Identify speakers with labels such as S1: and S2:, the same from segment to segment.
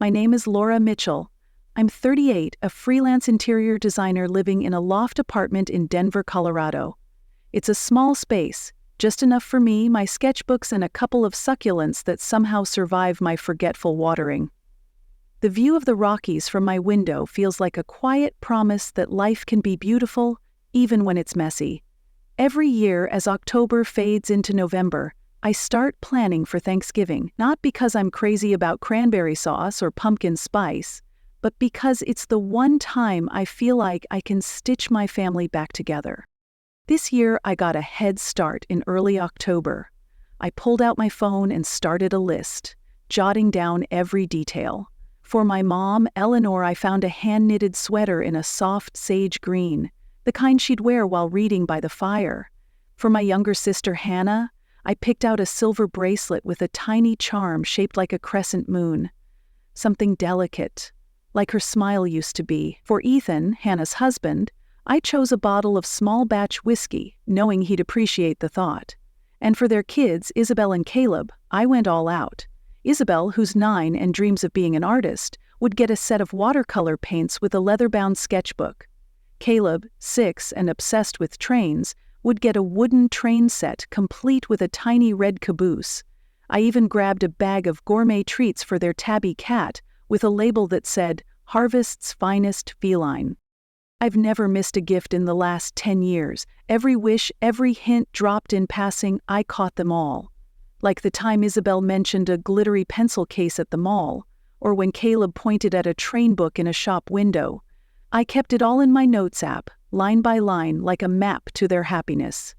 S1: My name is Laura Mitchell. I'm 38, a freelance interior designer living in a loft apartment in Denver, Colorado. It's a small space, just enough for me, my sketchbooks, and a couple of succulents that somehow survive my forgetful watering. The view of the Rockies from my window feels like a quiet promise that life can be beautiful, even when it's messy. Every year, as October fades into November, I start planning for Thanksgiving, not because I'm crazy about cranberry sauce or pumpkin spice, but because it's the one time I feel like I can stitch my family back together. This year, I got a head start in early October. I pulled out my phone and started a list, jotting down every detail. For my mom, Eleanor, I found a hand-knitted sweater in a soft sage green, the kind she'd wear while reading by the fire. For my younger sister, Hannah, I picked out a silver bracelet with a tiny charm shaped like a crescent moon. Something delicate, like her smile used to be. For Ethan, Hannah's husband, I chose a bottle of small-batch whiskey, knowing he'd appreciate the thought. And for their kids, Isabel and Caleb, I went all out. Isabel, who's 9 and dreams of being an artist, would get a set of watercolor paints with a leather-bound sketchbook. Caleb, 6 and obsessed with trains, would get a wooden train set complete with a tiny red caboose. I even grabbed a bag of gourmet treats for their tabby cat with a label that said, "Harvest's Finest Feline." I've never missed a gift in the last 10 years. Every wish, every hint dropped in passing, I caught them all. Like the time Isabel mentioned a glittery pencil case at the mall, or when Caleb pointed at a train book in a shop window. I kept it all in my notes app, line by line, like a map to their happiness.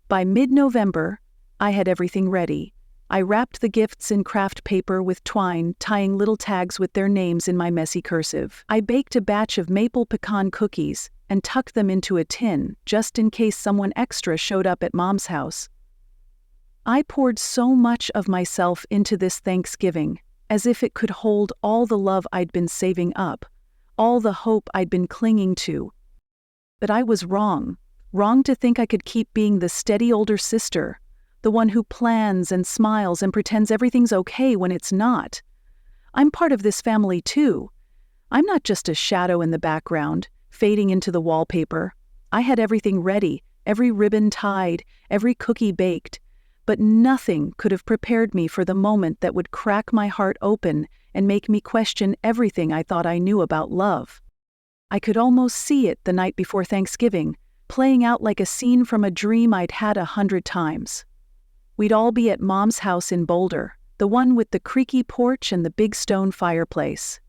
S1: By mid-November, I had everything ready. I wrapped the gifts in craft paper with twine, tying little tags with their names in my messy cursive. I baked a batch of maple pecan cookies and tucked them into a tin, just in case someone extra showed up at Mom's house. I poured so much of myself into this Thanksgiving, as if it could hold all the love I'd been saving up, all the hope I'd been clinging to. But I was wrong to think I could keep being the steady older sister, the one who plans and smiles and pretends everything's okay when it's not. I'm part of this family too. I'm not just a shadow in the background, fading into the wallpaper. I had everything ready, every ribbon tied, every cookie baked, but nothing could have prepared me for the moment that would crack my heart open and make me question everything I thought I knew about love. I could almost see it the night before Thanksgiving, playing out like a scene from a dream I'd had 100 times. We'd all be at Mom's house in Boulder, the one with the creaky porch and the big stone fireplace.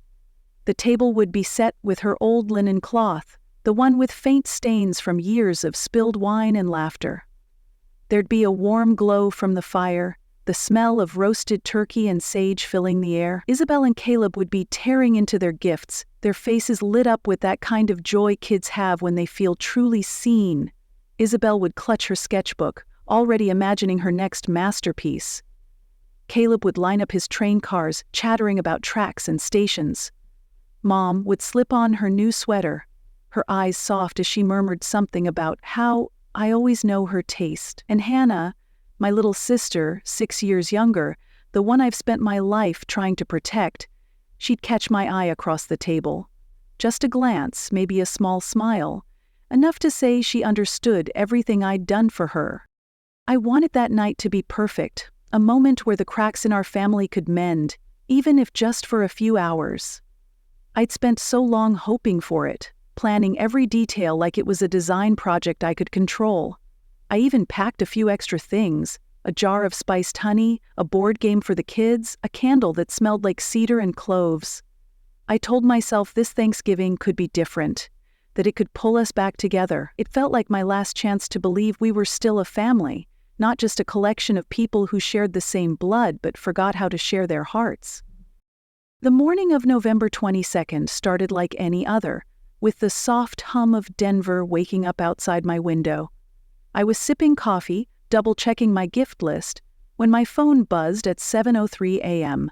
S1: The table would be set with her old linen cloth, the one with faint stains from years of spilled wine and laughter. There'd be a warm glow from the fire, the smell of roasted turkey and sage filling the air. Isabel and Caleb would be tearing into their gifts, their faces lit up with that kind of joy kids have when they feel truly seen. Isabel would clutch her sketchbook, already imagining her next masterpiece. Caleb would line up his train cars, chattering about tracks and stations. Mom would slip on her new sweater, her eyes soft as she murmured something about how I always know her taste. And Hannah, my little sister, 6 years younger, the one I've spent my life trying to protect, she'd catch my eye across the table. Just a glance, maybe a small smile, enough to say she understood everything I'd done for her. I wanted that night to be perfect, a moment where the cracks in our family could mend, even if just for a few hours. I'd spent so long hoping for it, planning every detail like it was a design project I could control. I even packed a few extra things, a jar of spiced honey, a board game for the kids, a candle that smelled like cedar and cloves. I told myself this Thanksgiving could be different, that it could pull us back together. It felt like my last chance to believe we were still a family, not just a collection of people who shared the same blood but forgot how to share their hearts. The morning of November 22nd started like any other, with the soft hum of Denver waking up outside my window. I was sipping coffee, double-checking my gift list, when my phone buzzed at 7:03 a.m.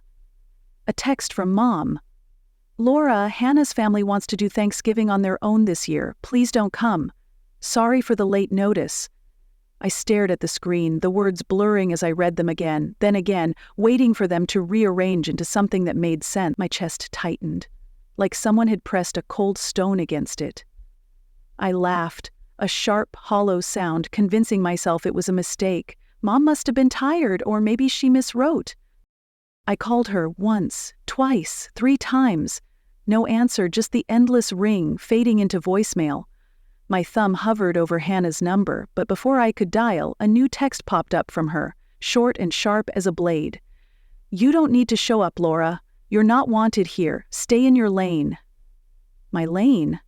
S1: A text from Mom. "Laura, Hannah's family wants to do Thanksgiving on their own this year. Please don't come. Sorry for the late notice." I stared at the screen, the words blurring as I read them again, then again, waiting for them to rearrange into something that made sense. My chest tightened, like someone had pressed a cold stone against it. I laughed, a sharp, hollow sound, convincing myself it was a mistake. Mom must have been tired, or maybe she miswrote. I called her once, twice, 3 times. No answer, just the endless ring, fading into voicemail. My thumb hovered over Hannah's number, but before I could dial, a new text popped up from her, short and sharp as a blade. "You don't need to show up, Laura. You're not wanted here. Stay in your lane." My lane?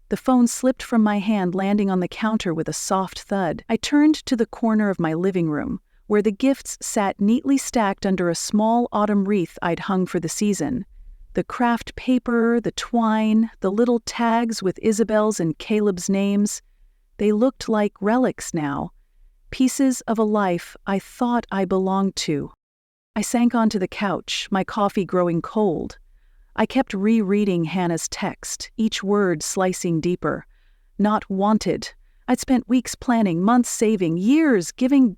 S1: The phone slipped from my hand, landing on the counter with a soft thud. I turned to the corner of my living room, where the gifts sat neatly stacked under a small autumn wreath I'd hung for the season. The craft paper, the twine, the little tags with Isabel's and Caleb's names. They looked like relics now, pieces of a life I thought I belonged to. I sank onto the couch, my coffee growing cold. I kept rereading Hannah's text, each word slicing deeper. Not wanted. I'd spent weeks planning, months saving, years giving.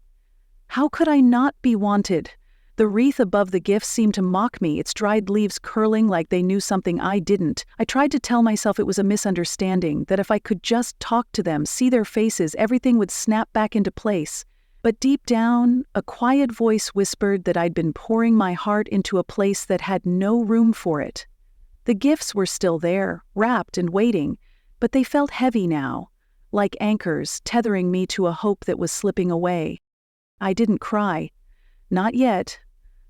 S1: How could I not be wanted? The wreath above the gifts seemed to mock me, its dried leaves curling like they knew something I didn't. I tried to tell myself it was a misunderstanding, that if I could just talk to them, see their faces, everything would snap back into place. But deep down, a quiet voice whispered that I'd been pouring my heart into a place that had no room for it. The gifts were still there, wrapped and waiting, but they felt heavy now, like anchors tethering me to a hope that was slipping away. I didn't cry. Not yet.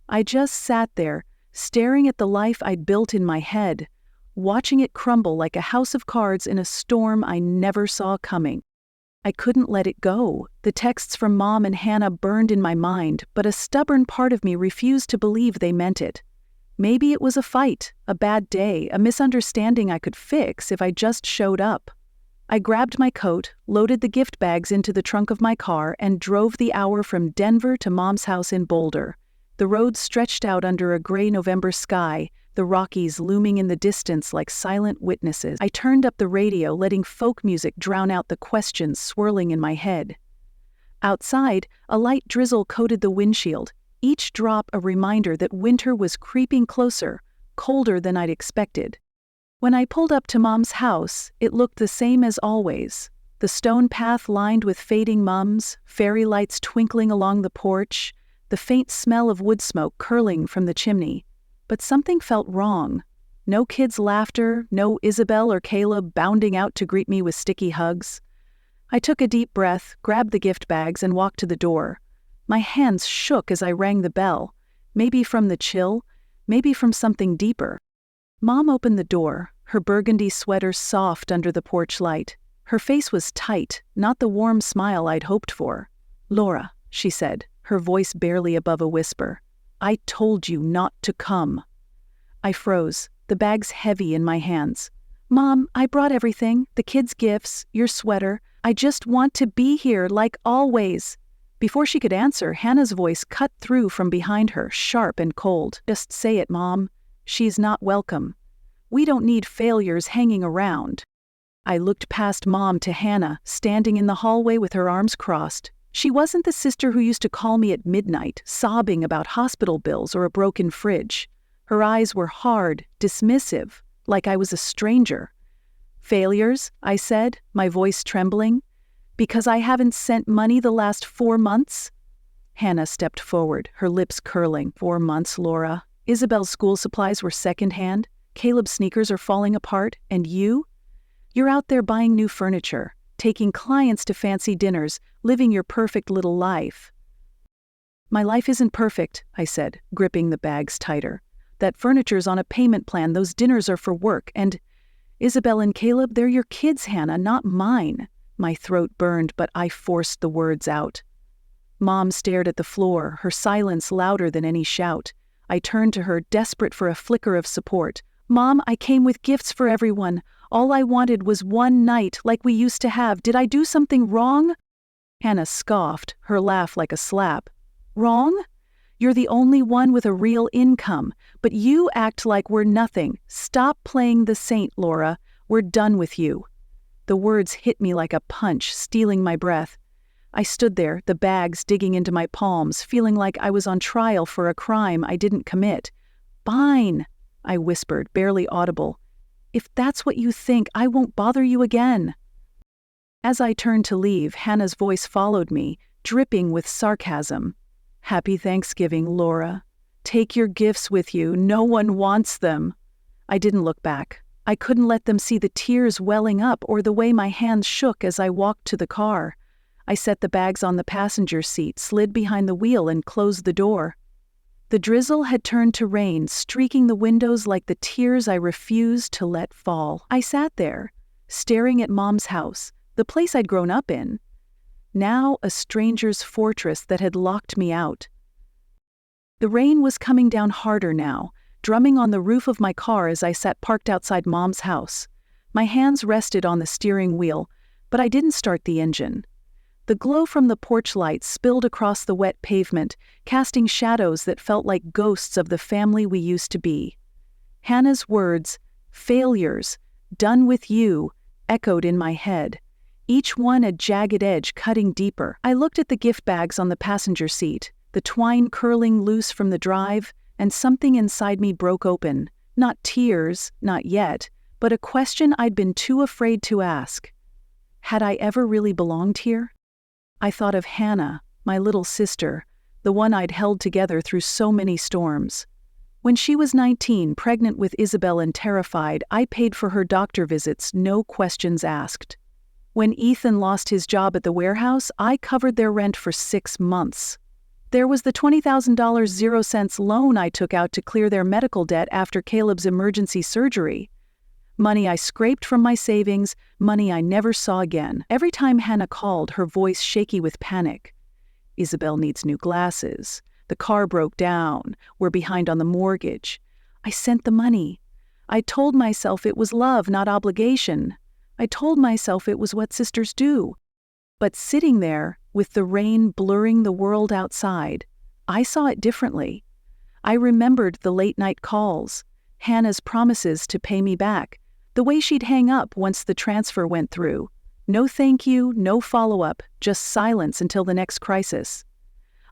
S1: I just sat there, staring at the life I'd built in my head, watching it crumble like a house of cards in a storm I never saw coming. I couldn't let it go. The texts from Mom and Hannah burned in my mind, but a stubborn part of me refused to believe they meant it. Maybe it was a fight, a bad day, a misunderstanding I could fix if I just showed up. I grabbed my coat, loaded the gift bags into the trunk of my car, and drove the hour from Denver to Mom's house in Boulder. The road stretched out under a gray November sky, the Rockies looming in the distance like silent witnesses. I turned up the radio, letting folk music drown out the questions swirling in my head. Outside, a light drizzle coated the windshield, each drop a reminder that winter was creeping closer, colder than I'd expected. When I pulled up to Mom's house, it looked the same as always. The stone path lined with fading mums, fairy lights twinkling along the porch, the faint smell of wood smoke curling from the chimney. But something felt wrong. No kids' laughter, no Isabel or Caleb bounding out to greet me with sticky hugs. I took a deep breath, grabbed the gift bags, and walked to the door. My hands shook as I rang the bell, maybe from the chill, maybe from something deeper. Mom opened the door, her burgundy sweater soft under the porch light. Her face was tight, not the warm smile I'd hoped for. "Laura," she said, her voice barely above a whisper, "I told you not to come." I froze, the bags heavy in my hands. "Mom, I brought everything, the kids' gifts, your sweater. I just want to be here like always." Before she could answer, Hannah's voice cut through from behind her, sharp and cold. "Just say it, Mom. She's not welcome. We don't need failures hanging around." I looked past Mom to Hannah, standing in the hallway with her arms crossed. She wasn't the sister who used to call me at midnight, sobbing about hospital bills or a broken fridge. Her eyes were hard, dismissive, like I was a stranger. "Failures?" I said, my voice trembling. "Because I haven't sent money the last 4 months?" Hannah stepped forward, her lips curling. 4 months, Laura. Isabel's school supplies were secondhand, Caleb's sneakers are falling apart, and you? You're out there buying new furniture, taking clients to fancy dinners, living your perfect little life. "My life isn't perfect," I said, gripping the bags tighter. "That furniture's on a payment plan, those dinners are for work, and Isabel and Caleb, they're your kids, Hannah, not mine." My throat burned, but I forced the words out. Mom stared at the floor, her silence louder than any shout. I turned to her, desperate for a flicker of support. "Mom, I came with gifts for everyone. All I wanted was one night like we used to have. Did I do something wrong?" Hannah scoffed, her laugh like a slap. "Wrong? You're the only one with a real income, but you act like we're nothing. Stop playing the saint, Laura. We're done with you." The words hit me like a punch, stealing my breath. I stood there, the bags digging into my palms, feeling like I was on trial for a crime I didn't commit. "Fine," I whispered, barely audible. "If that's what you think, I won't bother you again." As I turned to leave, Hannah's voice followed me, dripping with sarcasm. "Happy Thanksgiving, Laura. Take your gifts with you. No one wants them." I didn't look back. I couldn't let them see the tears welling up or the way my hands shook as I walked to the car. I set the bags on the passenger seat, slid behind the wheel, and closed the door. The drizzle had turned to rain, streaking the windows like the tears I refused to let fall. I sat there, staring at Mom's house, the place I'd grown up in, now a stranger's fortress that had locked me out. The rain was coming down harder now, drumming on the roof of my car as I sat parked outside Mom's house. My hands rested on the steering wheel, but I didn't start the engine. The glow from the porch lights spilled across the wet pavement, casting shadows that felt like ghosts of the family we used to be. Hannah's words, "failures, done with you," echoed in my head, each one a jagged edge cutting deeper. I looked at the gift bags on the passenger seat, the twine curling loose from the drive, and something inside me broke open. Not tears, not yet, but a question I'd been too afraid to ask. Had I ever really belonged here? I thought of Hannah, my little sister, the one I'd held together through so many storms. When she was 19, pregnant with Isabel and terrified, I paid for her doctor visits, no questions asked. When Ethan lost his job at the warehouse, I covered their rent for 6 months. There was the $20,000 0-cents loan I took out to clear their medical debt after Caleb's emergency surgery. Money I scraped from my savings, money I never saw again. Every time Hannah called, her voice shaky with panic. "Isabel needs new glasses. The car broke down. We're behind on the mortgage." I sent the money. I told myself it was love, not obligation. I told myself it was what sisters do. But sitting there, with the rain blurring the world outside, I saw it differently. I remembered the late-night calls, Hannah's promises to pay me back, the way she'd hang up once the transfer went through. No thank you, no follow-up, just silence until the next crisis.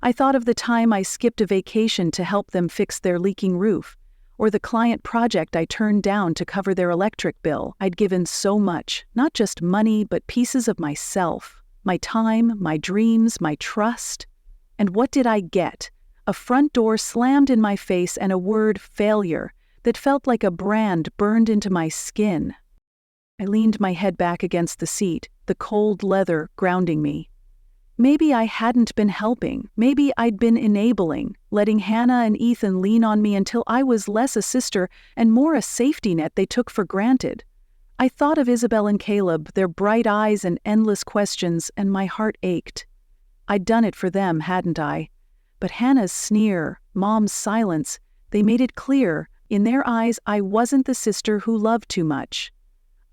S1: I thought of the time I skipped a vacation to help them fix their leaking roof, or the client project I turned down to cover their electric bill. I'd given so much, not just money, but pieces of myself, my time, my dreams, my trust. And what did I get? A front door slammed in my face and a word, failure, that felt like a brand burned into my skin. I leaned my head back against the seat, the cold leather grounding me. Maybe I hadn't been helping. Maybe I'd been enabling, letting Hannah and Ethan lean on me until I was less a sister and more a safety net they took for granted. I thought of Isabel and Caleb, their bright eyes and endless questions, and my heart ached. I'd done it for them, hadn't I? But Hannah's sneer, Mom's silence, they made it clear, in their eyes I wasn't the sister who loved too much.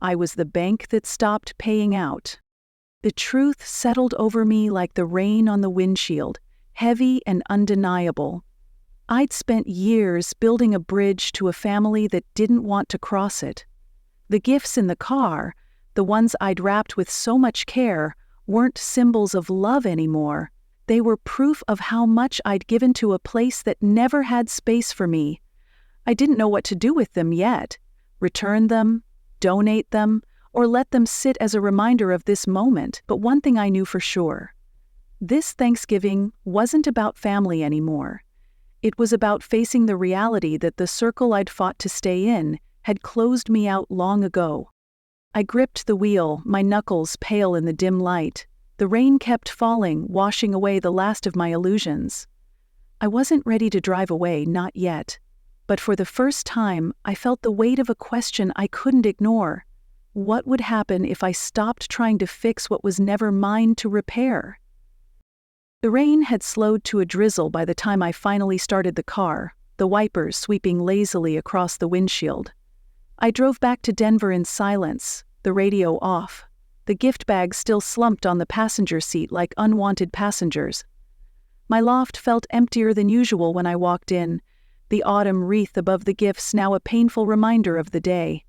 S1: I was the bank that stopped paying out. The truth settled over me like the rain on the windshield, heavy and undeniable. I'd spent years building a bridge to a family that didn't want to cross it. The gifts in the car, the ones I'd wrapped with so much care, weren't symbols of love anymore. They were proof of how much I'd given to a place that never had space for me. I didn't know what to do with them yet. Return them, donate them, or let them sit as a reminder of this moment. But one thing I knew for sure. This Thanksgiving wasn't about family anymore. It was about facing the reality that the circle I'd fought to stay in had closed me out long ago. I gripped the wheel, my knuckles pale in the dim light. The rain kept falling, washing away the last of my illusions. I wasn't ready to drive away, not yet. But for the first time, I felt the weight of a question I couldn't ignore. What would happen if I stopped trying to fix what was never mine to repair? The rain had slowed to a drizzle by the time I finally started the car, the wipers sweeping lazily across the windshield. I drove back to Denver in silence, the radio off, the gift bags still slumped on the passenger seat like unwanted passengers. My loft felt emptier than usual when I walked in, the autumn wreath above the gifts now a painful reminder of the day.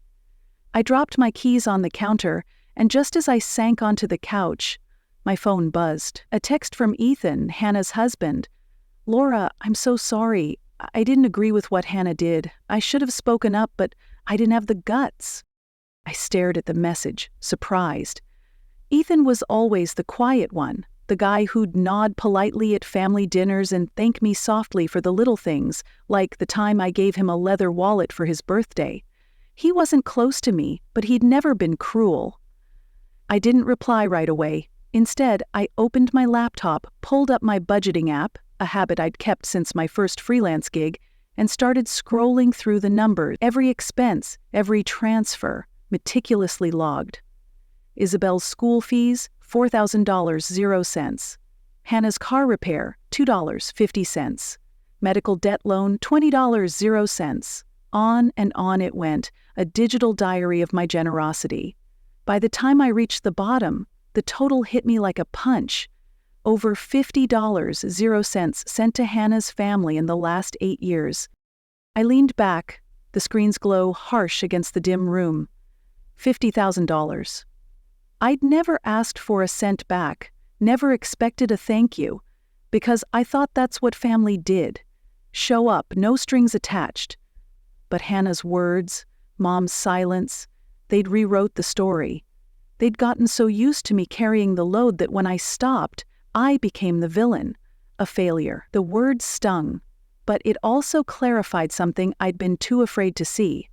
S1: I dropped my keys on the counter, and just as I sank onto the couch, My phone buzzed. A text from Ethan, Hannah's husband. "Laura, I'm so sorry. I didn't agree with what Hannah did. I should have spoken up, but I didn't have the guts." I stared at the message, surprised. Ethan was always the quiet one, the guy who'd nod politely at family dinners and thank me softly for the little things, like the time I gave him a leather wallet for his birthday. He wasn't close to me, but he'd never been cruel. I didn't reply right away. Instead, I opened my laptop, pulled up my budgeting app, a habit I'd kept since my first freelance gig, and started scrolling through the numbers, every expense, every transfer, meticulously logged. Isabel's school fees, $4,000, 0 cents. Hannah's car repair, $2, 50 cents. Medical debt loan, $20, 0 cents. On and on it went, a digital diary of my generosity. By the time I reached the bottom, the total hit me like a punch. Over $50, 0 cents sent to Hannah's family in the last 8 years. I leaned back, the screen's glow harsh against the dim room. $50,000. I'd never asked for a cent back, never expected a thank you, because I thought that's what family did. Show up, no strings attached. But Hannah's words, Mom's silence, they'd rewrote the story. They'd gotten so used to me carrying the load that when I stopped, I became the villain, a failure. The word stung, but it also clarified something I'd been too afraid to see.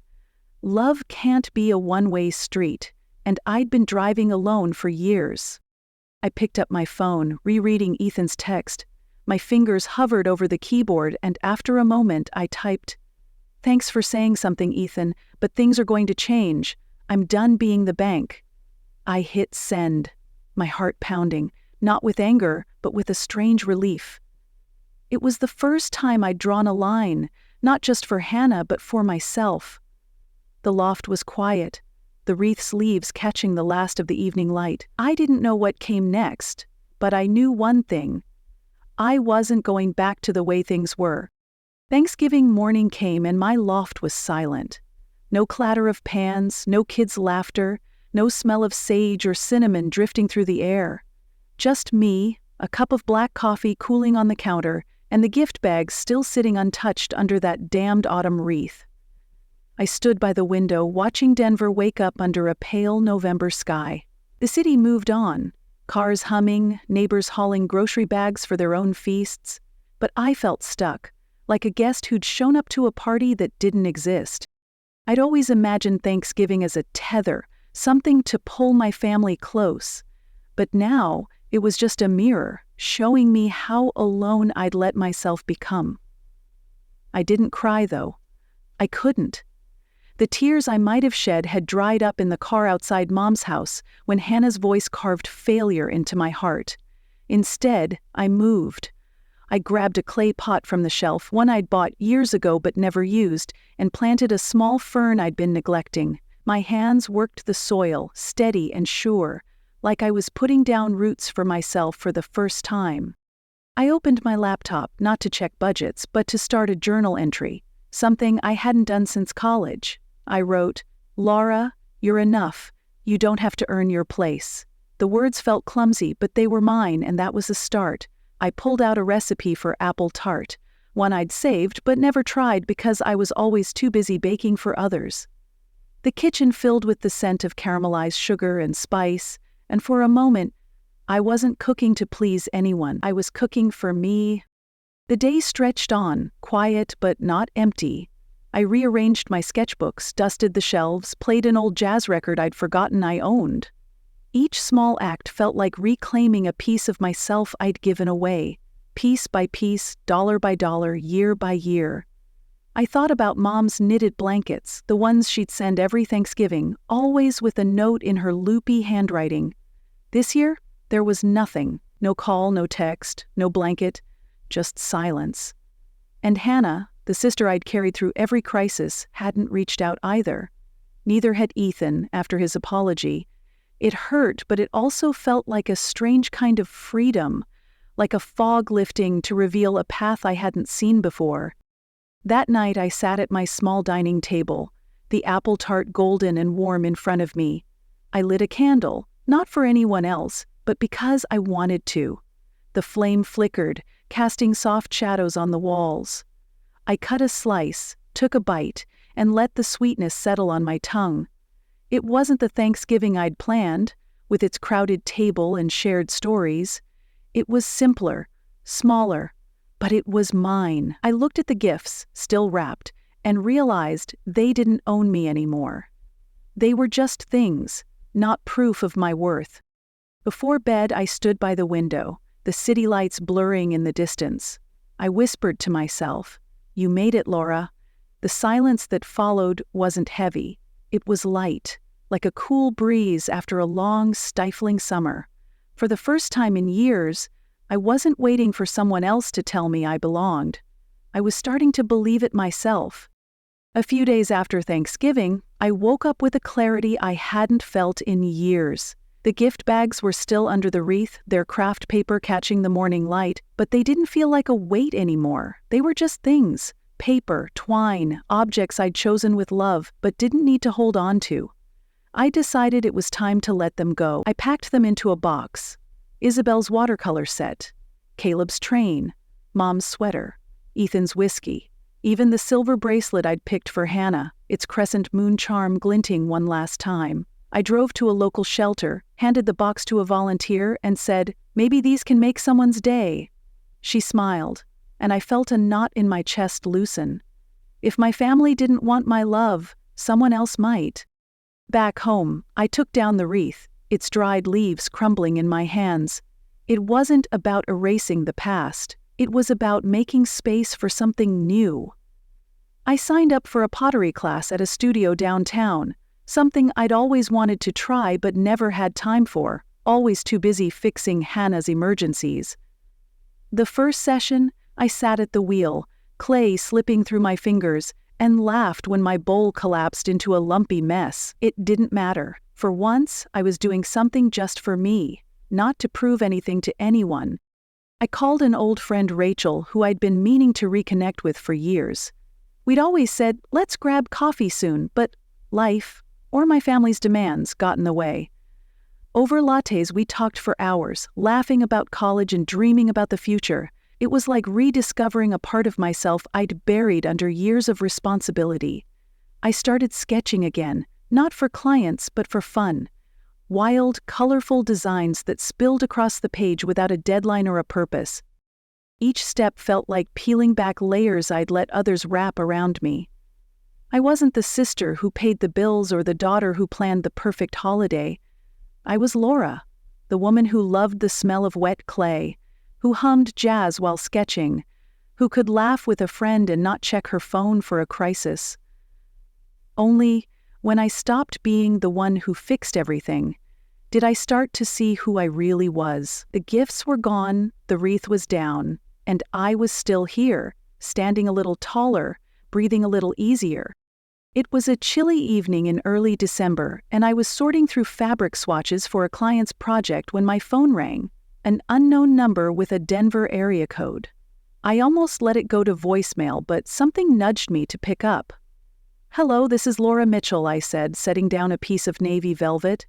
S1: Love can't be a one-way street, and I'd been driving alone for years. I picked up my phone, rereading Ethan's text. My fingers hovered over the keyboard, and after a moment I typed, "Thanks for saying something, Ethan, but things are going to change. I'm done being the bank." I hit send, my heart pounding, not with anger, but with a strange relief. It was the first time I'd drawn a line, not just for Hannah, but for myself. The loft was quiet, the wreath's leaves catching the last of the evening light. I didn't know what came next, but I knew one thing. I wasn't going back to the way things were. Thanksgiving morning came and my loft was silent. No clatter of pans, no kids' laughter, no smell of sage or cinnamon drifting through the air. Just me, a cup of black coffee cooling on the counter, and the gift bags still sitting untouched under that damned autumn wreath. I stood by the window watching Denver wake up under a pale November sky. The city moved on, cars humming, neighbors hauling grocery bags for their own feasts, but I felt stuck, like a guest who'd shown up to a party that didn't exist. I'd always imagined Thanksgiving as a tether, something to pull my family close. But now, it was just a mirror, showing me how alone I'd let myself become. I didn't cry, though. I couldn't. The tears I might have shed had dried up in the car outside Mom's house when Hannah's voice carved failure into my heart. Instead, I moved. I grabbed a clay pot from the shelf, one I'd bought years ago but never used, and planted a small fern I'd been neglecting. My hands worked the soil, steady and sure, like I was putting down roots for myself for the first time. I opened my laptop, not to check budgets, but to start a journal entry, something I hadn't done since college. I wrote, "Laura, you're enough. You don't have to earn your place." The words felt clumsy, but they were mine, and that was a start. I pulled out a recipe for apple tart, one I'd saved but never tried because I was always too busy baking for others. The kitchen filled with the scent of caramelized sugar and spice, and for a moment, I wasn't cooking to please anyone. I was cooking for me. The day stretched on, quiet but not empty. I rearranged my sketchbooks, dusted the shelves, played an old jazz record I'd forgotten I owned. Each small act felt like reclaiming a piece of myself I'd given away, piece by piece, dollar by dollar, year by year. I thought about Mom's knitted blankets, the ones she'd send every Thanksgiving, always with a note in her loopy handwriting. This year, there was nothing. No call, no text, no blanket, just silence. And Hannah, the sister I'd carried through every crisis, hadn't reached out either. Neither had Ethan, after his apology. It hurt, but it also felt like a strange kind of freedom, like a fog lifting to reveal a path I hadn't seen before. That night I sat at my small dining table, the apple tart golden and warm in front of me. I lit a candle, not for anyone else, but because I wanted to. The flame flickered, casting soft shadows on the walls. I cut a slice, took a bite, and let the sweetness settle on my tongue. It wasn't the Thanksgiving I'd planned, with its crowded table and shared stories. It was simpler, smaller, but it was mine. I looked at the gifts, still wrapped, and realized they didn't own me anymore. They were just things, not proof of my worth. Before bed, I stood by the window, the city lights blurring in the distance. I whispered to myself, "You made it, Laura." The silence that followed wasn't heavy. It was light, like a cool breeze after a long, stifling summer. For the first time in years, I wasn't waiting for someone else to tell me I belonged. I was starting to believe it myself. A few days after Thanksgiving, I woke up with a clarity I hadn't felt in years. The gift bags were still under the wreath, their craft paper catching the morning light, but they didn't feel like a weight anymore. They were just things. Paper, twine, objects I'd chosen with love, but didn't need to hold on to. I decided it was time to let them go. I packed them into a box. Isabel's watercolor set, Caleb's train, Mom's sweater, Ethan's whiskey, even the silver bracelet I'd picked for Hannah, its crescent moon charm glinting one last time. I drove to a local shelter, handed the box to a volunteer, and said, "Maybe these can make someone's day." She smiled, and I felt a knot in my chest loosen. If my family didn't want my love, someone else might. Back home, I took down the wreath, its dried leaves crumbling in my hands. It wasn't about erasing the past. It was about making space for something new. I signed up for a pottery class at a studio downtown, something I'd always wanted to try but never had time for, always too busy fixing Hannah's emergencies. The first session, I sat at the wheel, clay slipping through my fingers, and laughed when my bowl collapsed into a lumpy mess. It didn't matter. For once, I was doing something just for me, not to prove anything to anyone. I called an old friend Rachel, who I'd been meaning to reconnect with for years. We'd always said, "Let's grab coffee soon," but life, or my family's demands, got in the way. Over lattes, we talked for hours, laughing about college and dreaming about the future. It was like rediscovering a part of myself I'd buried under years of responsibility. I started sketching again, not for clients but for fun. Wild, colorful designs that spilled across the page without a deadline or a purpose. Each step felt like peeling back layers I'd let others wrap around me. I wasn't the sister who paid the bills or the daughter who planned the perfect holiday. I was Laura, the woman who loved the smell of wet clay, who hummed jazz while sketching, who could laugh with a friend and not check her phone for a crisis. Only, when I stopped being the one who fixed everything, did I start to see who I really was. The gifts were gone, the wreath was down, and I was still here, standing a little taller, breathing a little easier. It was a chilly evening in early December, and I was sorting through fabric swatches for a client's project when my phone rang, an unknown number with a Denver area code. I almost let it go to voicemail, but something nudged me to pick up. "Hello, this is Laura Mitchell," I said, setting down a piece of navy velvet.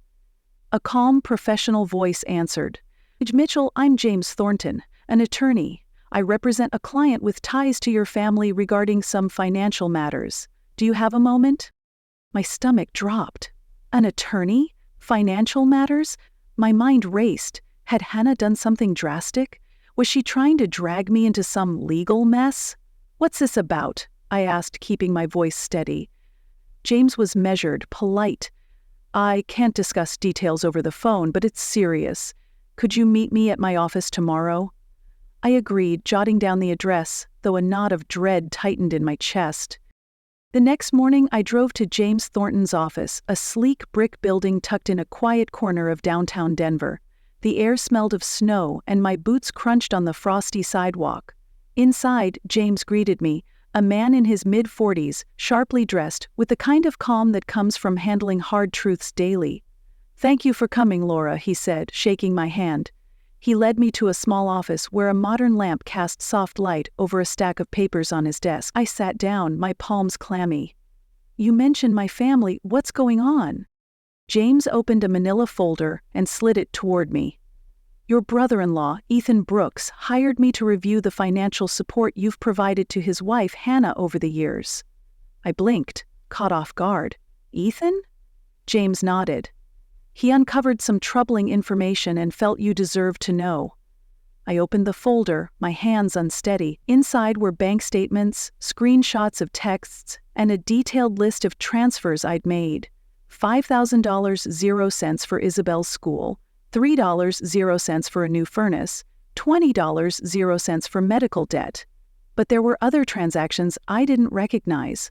S1: A calm, professional voice answered. "Mitchell, I'm James Thornton, an attorney. I represent a client with ties to your family regarding some financial matters. Do you have a moment?" My stomach dropped. An attorney? Financial matters? My mind raced. Had Hannah done something drastic? Was she trying to drag me into some legal mess? "What's this about?" I asked, keeping my voice steady. James was measured, polite. "I can't discuss details over the phone, but it's serious. Could you meet me at my office tomorrow?" I agreed, jotting down the address, though a knot of dread tightened in my chest. The next morning, I drove to James Thornton's office, a sleek brick building tucked in a quiet corner of downtown Denver. The air smelled of snow, and my boots crunched on the frosty sidewalk. Inside, James greeted me, a man in his mid-40s, sharply dressed, with the kind of calm that comes from handling hard truths daily. "Thank you for coming, Laura," he said, shaking my hand. He led me to a small office where a modern lamp cast soft light over a stack of papers on his desk. I sat down, my palms clammy. "You mentioned my family. What's going on?" James opened a manila folder and slid it toward me. Your brother-in-law, Ethan Brooks, hired me to review the financial support you've provided to his wife, Hannah, over the years. I blinked, caught off guard. Ethan? James nodded. He uncovered some troubling information and felt you deserved to know. I opened the folder, my hands unsteady. Inside were bank statements, screenshots of texts, and a detailed list of transfers I'd made. $5,000.00 for Isabel's school, $3.00 for a new furnace, $20.00 for medical debt. But there were other transactions I didn't recognize.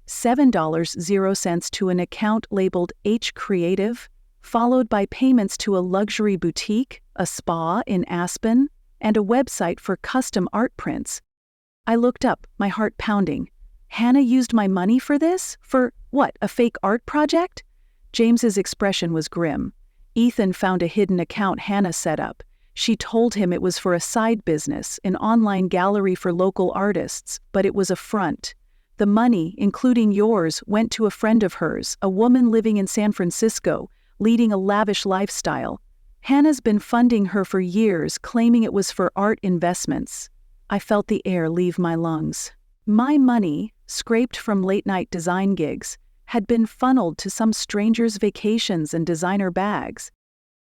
S1: $7.00 to an account labeled H Creative, followed by payments to a luxury boutique, a spa in Aspen, and a website for custom art prints. I looked up, my heart pounding. Hannah used my money for this? For, what, a fake art project? James's expression was grim. Ethan found a hidden account Hannah set up. She told him it was for a side business, an online gallery for local artists, but it was a front. The money, including yours, went to a friend of hers, a woman living in San Francisco, leading a lavish lifestyle. Hannah's been funding her for years, claiming it was for art investments. I felt the air leave my lungs. My money, scraped from late-night design gigs, had been funneled to some stranger's vacations and designer bags.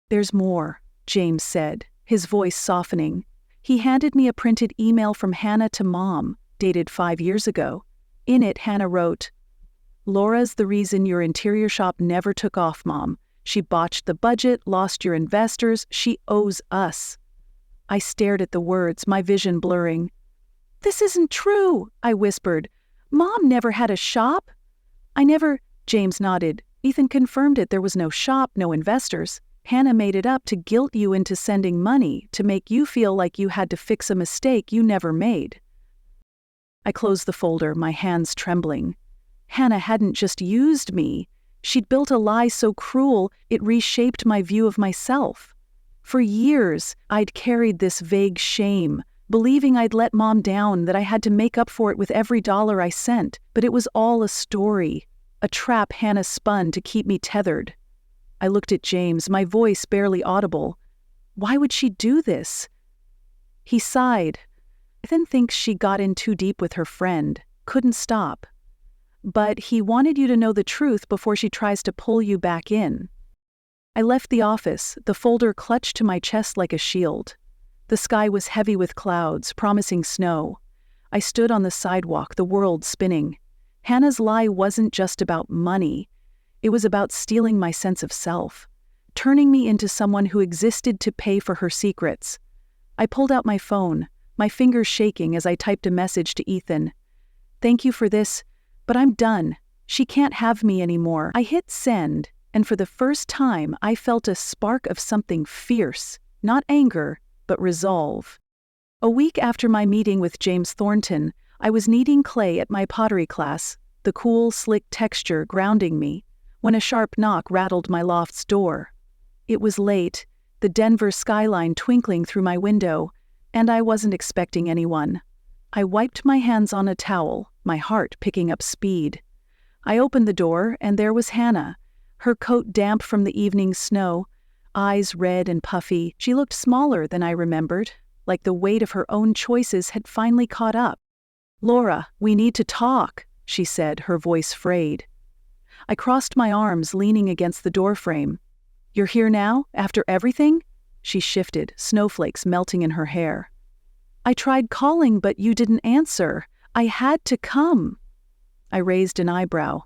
S1: There's more, James said, his voice softening. He handed me a printed email from Hannah to Mom, dated 5 years ago. In it, Hannah wrote, "Laura's the reason your interior shop never took off, Mom. She botched the budget, lost your investors, she owes us." I stared at the words, my vision blurring. "This isn't true," I whispered. "Mom never had a shop." "I never," James nodded. "Ethan confirmed it. There was no shop, no investors. Hannah made it up to guilt you into sending money, to make you feel like you had to fix a mistake you never made." I closed the folder, my hands trembling. Hannah hadn't just used me. She'd built a lie so cruel, it reshaped my view of myself. For years, I'd carried this vague shame, believing I'd let Mom down, that I had to make up for it with every dollar I sent. But it was all a story, a trap Hannah spun to keep me tethered. I looked at James, my voice barely audible. Why would she do this? He sighed. Ethan thinks she got in too deep with her friend, couldn't stop. But he wanted you to know the truth before she tries to pull you back in. I left the office, the folder clutched to my chest like a shield. The sky was heavy with clouds, promising snow. I stood on the sidewalk, the world spinning. Hannah's lie wasn't just about money. It was about stealing my sense of self, turning me into someone who existed to pay for her secrets. I pulled out my phone, my fingers shaking as I typed a message to Ethan. "Thank you for this, but I'm done. She can't have me anymore." I hit send, and for the first time I felt a spark of something fierce, not anger, but resolve. A week after my meeting with James Thornton, I was kneading clay at my pottery class, the cool, slick texture grounding me, when a sharp knock rattled my loft's door. It was late, the Denver skyline twinkling through my window, and I wasn't expecting anyone. I wiped my hands on a towel, my heart picking up speed. I opened the door, and there was Hannah, her coat damp from the evening snow, eyes red and puffy. She looked smaller than I remembered, like the weight of her own choices had finally caught up. "Laura, we need to talk," she said, her voice frayed. I crossed my arms, leaning against the doorframe. "You're here now, after everything?" She shifted, snowflakes melting in her hair. "I tried calling, but you didn't answer. I had to come." I raised an eyebrow.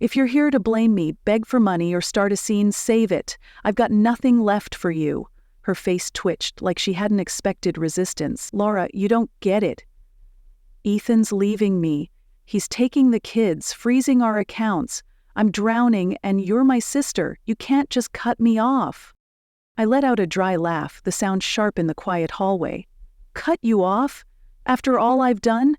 S1: "If you're here to blame me, beg for money, or start a scene, save it. I've got nothing left for you." Her face twitched like she hadn't expected resistance. "Laura, you don't get it. Ethan's leaving me. He's taking the kids, freezing our accounts. I'm drowning, and you're my sister. You can't just cut me off." I let out a dry laugh, the sound sharp in the quiet hallway. "Cut you off? After all I've done?"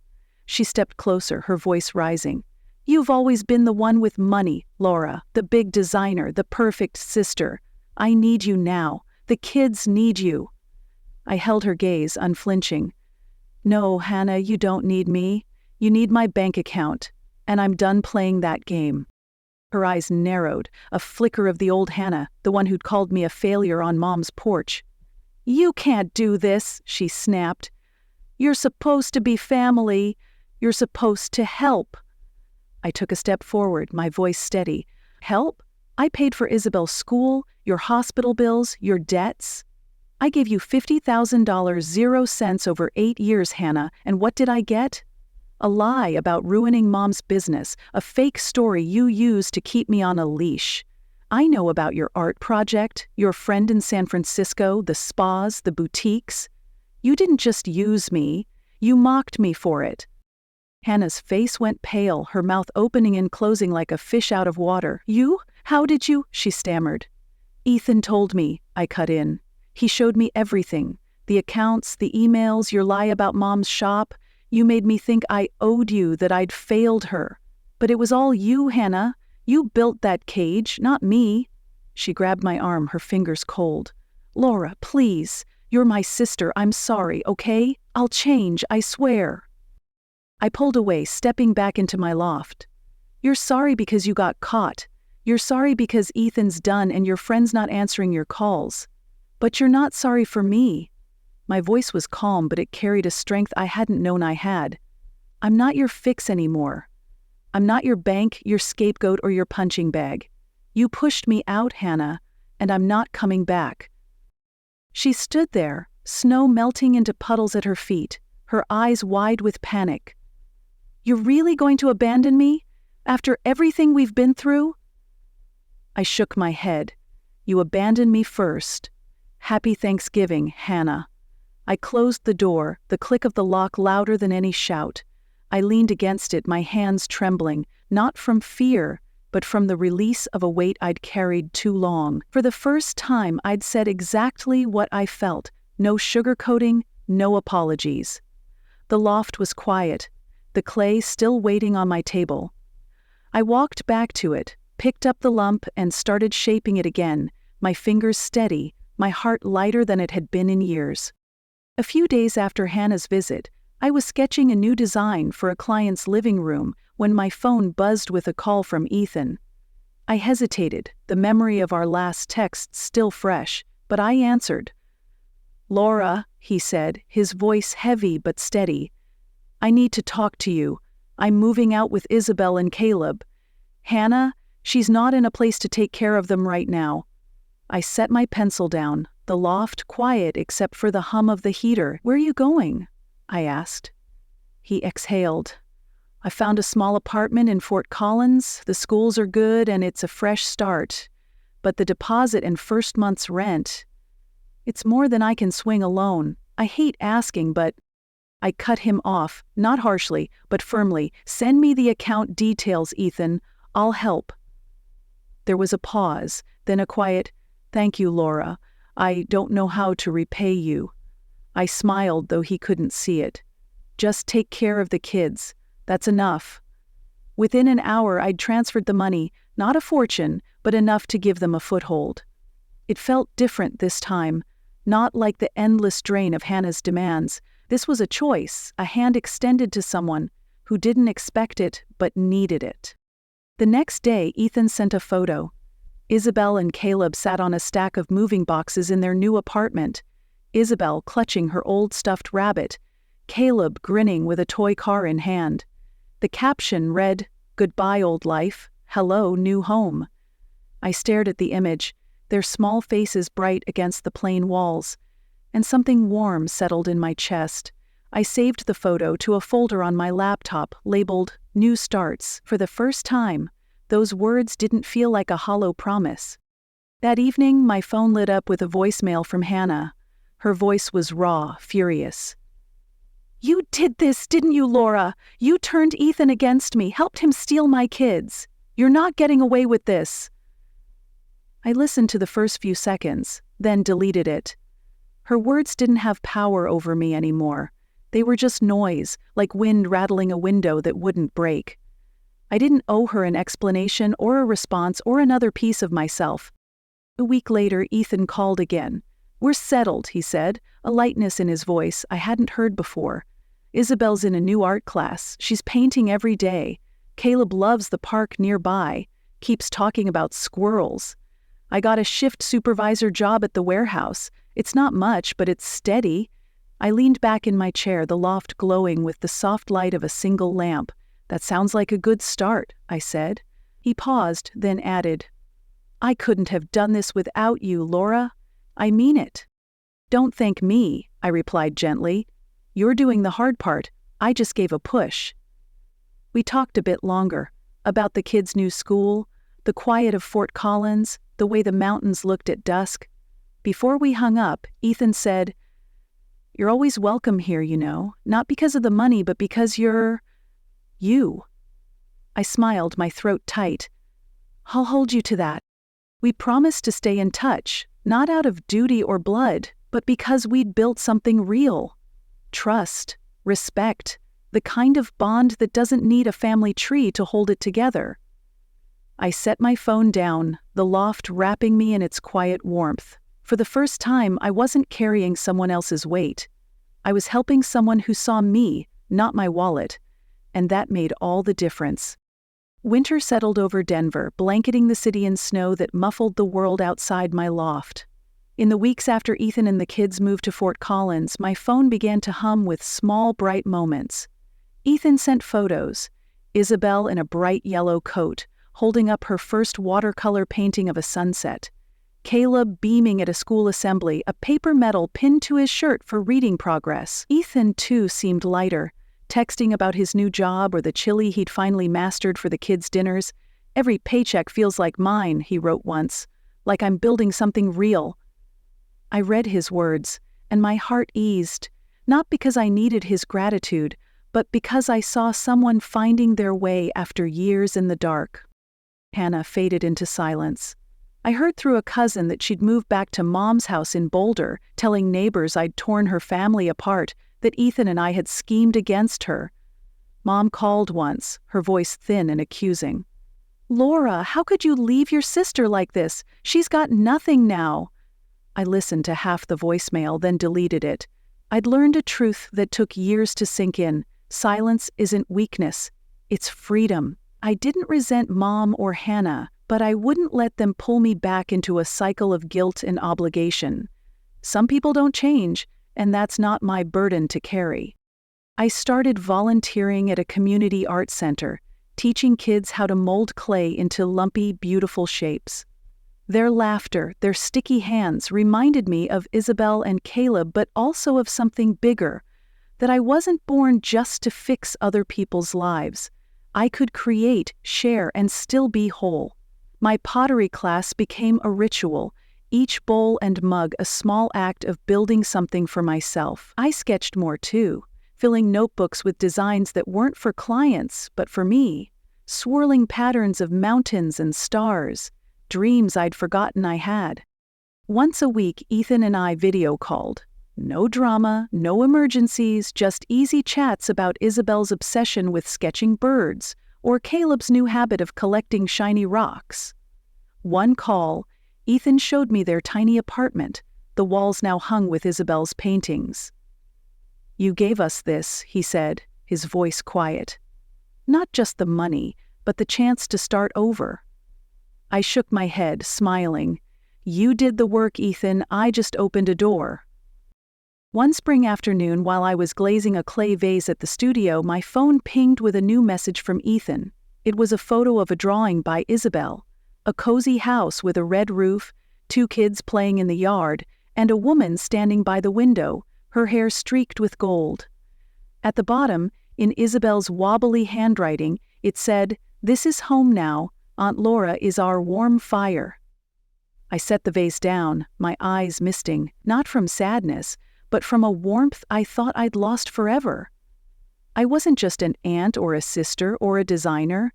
S1: She stepped closer, her voice rising. "You've always been the one with money, Laura, the big designer, the perfect sister. I need you now. The kids need you." I held her gaze, unflinching. "No, Hannah, you don't need me. You need my bank account, and I'm done playing that game." Her eyes narrowed, a flicker of the old Hannah, the one who'd called me a failure on Mom's porch. "You can't do this," she snapped. "You're supposed to be family. You're supposed to help." I took a step forward, my voice steady. "Help? I paid for Isabel's school, your hospital bills, your debts. I gave you $50,000 0 cents over 8 years, Hannah, and what did I get? A lie about ruining Mom's business, a fake story you used to keep me on a leash. I know about your art project, your friend in San Francisco, the spas, the boutiques. You didn't just use me, you mocked me for it." Hannah's face went pale, her mouth opening and closing like a fish out of water. "You? How did you?" she stammered. "Ethan told me," I cut in. "He showed me everything. The accounts, the emails, your lie about Mom's shop. You made me think I owed you, that I'd failed her. But it was all you, Hannah. You built that cage, not me." She grabbed my arm, her fingers cold. "Laura, please. You're my sister. I'm sorry, okay? I'll change, I swear." I pulled away, stepping back into my loft. "You're sorry because you got caught. You're sorry because Ethan's done and your friend's not answering your calls. But you're not sorry for me." My voice was calm, but it carried a strength I hadn't known I had. "I'm not your fix anymore. I'm not your bank, your scapegoat, or your punching bag. You pushed me out, Hannah, and I'm not coming back." She stood there, snow melting into puddles at her feet, her eyes wide with panic. "You're really going to abandon me? After everything we've been through?" I shook my head. "You abandoned me first. Happy Thanksgiving, Hannah." I closed the door, the click of the lock louder than any shout. I leaned against it, my hands trembling, not from fear, but from the release of a weight I'd carried too long. For the first time, I'd said exactly what I felt, no sugarcoating, no apologies. The loft was quiet, the clay still waiting on my table. I walked back to it, picked up the lump, and started shaping it again, my fingers steady, my heart lighter than it had been in years. A few days after Hannah's visit, I was sketching a new design for a client's living room when my phone buzzed with a call from Ethan. I hesitated, the memory of our last text still fresh, but I answered. "Laura," he said, his voice heavy but steady. "I need to talk to you. I'm moving out with Isabel and Caleb. Hannah, she's not in a place to take care of them right now." I set my pencil down, the loft quiet except for the hum of the heater. "Where are you going?" I asked. He exhaled. "I found a small apartment in Fort Collins. The schools are good and it's a fresh start. But the deposit and first month's rent, it's more than I can swing alone. I hate asking, but..." I cut him off, not harshly, but firmly. "Send me the account details, Ethan. I'll help." There was a pause, then a quiet, "Thank you, Laura. I don't know how to repay you." I smiled, though he couldn't see it. "Just take care of the kids. That's enough." Within an hour, I'd transferred the money, not a fortune, but enough to give them a foothold. It felt different this time, not like the endless drain of Hannah's demands. This was a choice, a hand extended to someone who didn't expect it but needed it. The next day, Ethan sent a photo. Isabel and Caleb sat on a stack of moving boxes in their new apartment, Isabel clutching her old stuffed rabbit, Caleb grinning with a toy car in hand. The caption read, "Goodbye, old life. Hello, new home." I stared at the image, their small faces bright against the plain walls, and something warm settled in my chest. I saved the photo to a folder on my laptop labeled New Starts. For the first time, those words didn't feel like a hollow promise. That evening, my phone lit up with a voicemail from Hannah. Her voice was raw, furious. "You did this, didn't you, Laura? You turned Ethan against me, helped him steal my kids. You're not getting away with this." I listened to the first few seconds, then deleted it. Her words didn't have power over me anymore. They were just noise, like wind rattling a window that wouldn't break. I didn't owe her an explanation or a response or another piece of myself. A week later, Ethan called again. "We're settled," he said, a lightness in his voice I hadn't heard before. "Isabel's in a new art class. She's painting every day. Caleb loves the park nearby, keeps talking about squirrels. I got a shift supervisor job at the warehouse, It's not much, but it's steady. I leaned back in my chair, the loft glowing with the soft light of a single lamp. That sounds like a good start, I said. He paused, then added, I couldn't have done this without you, Laura. I mean it. Don't thank me, I replied gently. You're doing the hard part. I just gave a push. We talked a bit longer, about the kids' new school, the quiet of Fort Collins, the way the mountains looked at dusk. Before we hung up, Ethan said, You're always welcome here, you know, not because of the money, but because you're you. I smiled, my throat tight. I'll hold you to that. We promised to stay in touch, not out of duty or blood, but because we'd built something real. Trust, respect, the kind of bond that doesn't need a family tree to hold it together. I set my phone down, the loft wrapping me in its quiet warmth. For the first time, I wasn't carrying someone else's weight. I was helping someone who saw me, not my wallet, and that made all the difference. Winter settled over Denver, blanketing the city in snow that muffled the world outside my loft. In the weeks after Ethan and the kids moved to Fort Collins, my phone began to hum with small, bright moments. Ethan sent photos. Isabel in a bright yellow coat, holding up her first watercolor painting of a sunset. Caleb beaming at a school assembly, a paper medal pinned to his shirt for reading progress. Ethan, too, seemed lighter, texting about his new job or the chili he'd finally mastered for the kids' dinners. Every paycheck feels like mine, he wrote once, like I'm building something real. I read his words, and my heart eased, not because I needed his gratitude, but because I saw someone finding their way after years in the dark. Hannah faded into silence. I heard through a cousin that she'd moved back to Mom's house in Boulder, telling neighbors I'd torn her family apart, that Ethan and I had schemed against her. Mom called once, her voice thin and accusing. Laura, how could you leave your sister like this? She's got nothing now. I listened to half the voicemail, then deleted it. I'd learned a truth that took years to sink in. Silence isn't weakness, it's freedom. I didn't resent Mom or Hannah, but I wouldn't let them pull me back into a cycle of guilt and obligation. Some people don't change, and that's not my burden to carry. I started volunteering at a community art center, teaching kids how to mold clay into lumpy, beautiful shapes. Their laughter, their sticky hands reminded me of Isabel and Caleb, but also of something bigger, that I wasn't born just to fix other people's lives. I could create, share, and still be whole. My pottery class became a ritual, each bowl and mug a small act of building something for myself. I sketched more too, filling notebooks with designs that weren't for clients, but for me. Swirling patterns of mountains and stars, dreams I'd forgotten I had. Once a week, Ethan and I video called. No drama, no emergencies, just easy chats about Isabel's obsession with sketching birds, or Caleb's new habit of collecting shiny rocks. One call, Ethan showed me their tiny apartment, the walls now hung with Isabel's paintings. You gave us this, he said, his voice quiet. Not just the money, but the chance to start over. I shook my head, smiling. You did the work, Ethan, I just opened a door. One spring afternoon, while I was glazing a clay vase at the studio, my phone pinged with a new message from Ethan. It was a photo of a drawing by Isabel. A cozy house with a red roof, 2 kids playing in the yard, and a woman standing by the window, her hair streaked with gold. At the bottom, in Isabel's wobbly handwriting, it said, "This is home now. Aunt Laura is our warm fire." I set the vase down, my eyes misting, not from sadness, but from a warmth I thought I'd lost forever. I wasn't just an aunt or a sister or a designer.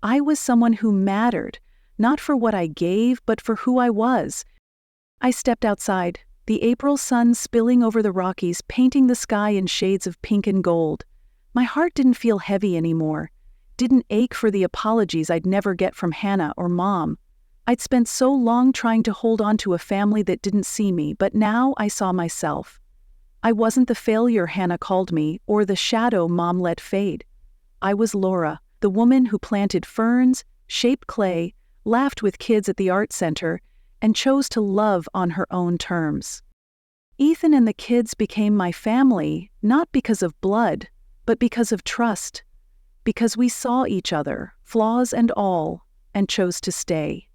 S1: I was someone who mattered, not for what I gave, but for who I was. I stepped outside, the April sun spilling over the Rockies, painting the sky in shades of pink and gold. My heart didn't feel heavy anymore, didn't ache for the apologies I'd never get from Hannah or Mom. I'd spent so long trying to hold on to a family that didn't see me, but now I saw myself. I wasn't the failure Hannah called me, or the shadow Mom let fade. I was Laura, the woman who planted ferns, shaped clay, laughed with kids at the art center, and chose to love on her own terms. Ethan and the kids became my family, not because of blood, but because of trust. Because we saw each other, flaws and all, and chose to stay.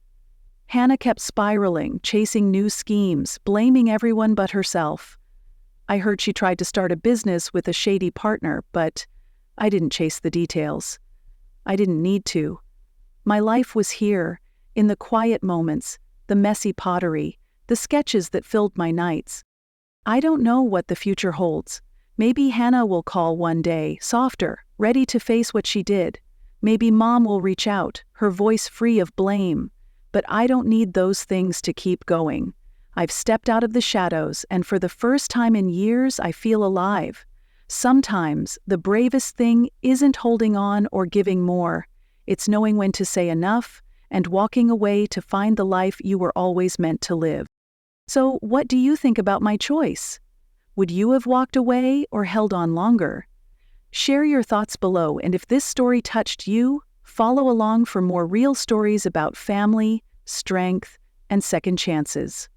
S1: Hannah kept spiraling, chasing new schemes, blaming everyone but herself. I heard she tried to start a business with a shady partner, but I didn't chase the details. I didn't need to. My life was here, in the quiet moments, the messy pottery, the sketches that filled my nights. I don't know what the future holds. Maybe Hannah will call one day, softer, ready to face what she did. Maybe Mom will reach out, her voice free of blame. But I don't need those things to keep going. I've stepped out of the shadows, and for the first time in years, I feel alive. Sometimes, the bravest thing isn't holding on or giving more. It's knowing when to say enough and walking away to find the life you were always meant to live. So, what do you think about my choice? Would you have walked away or held on longer? Share your thoughts below, and if this story touched you, follow along for more real stories about family, strength, and second chances.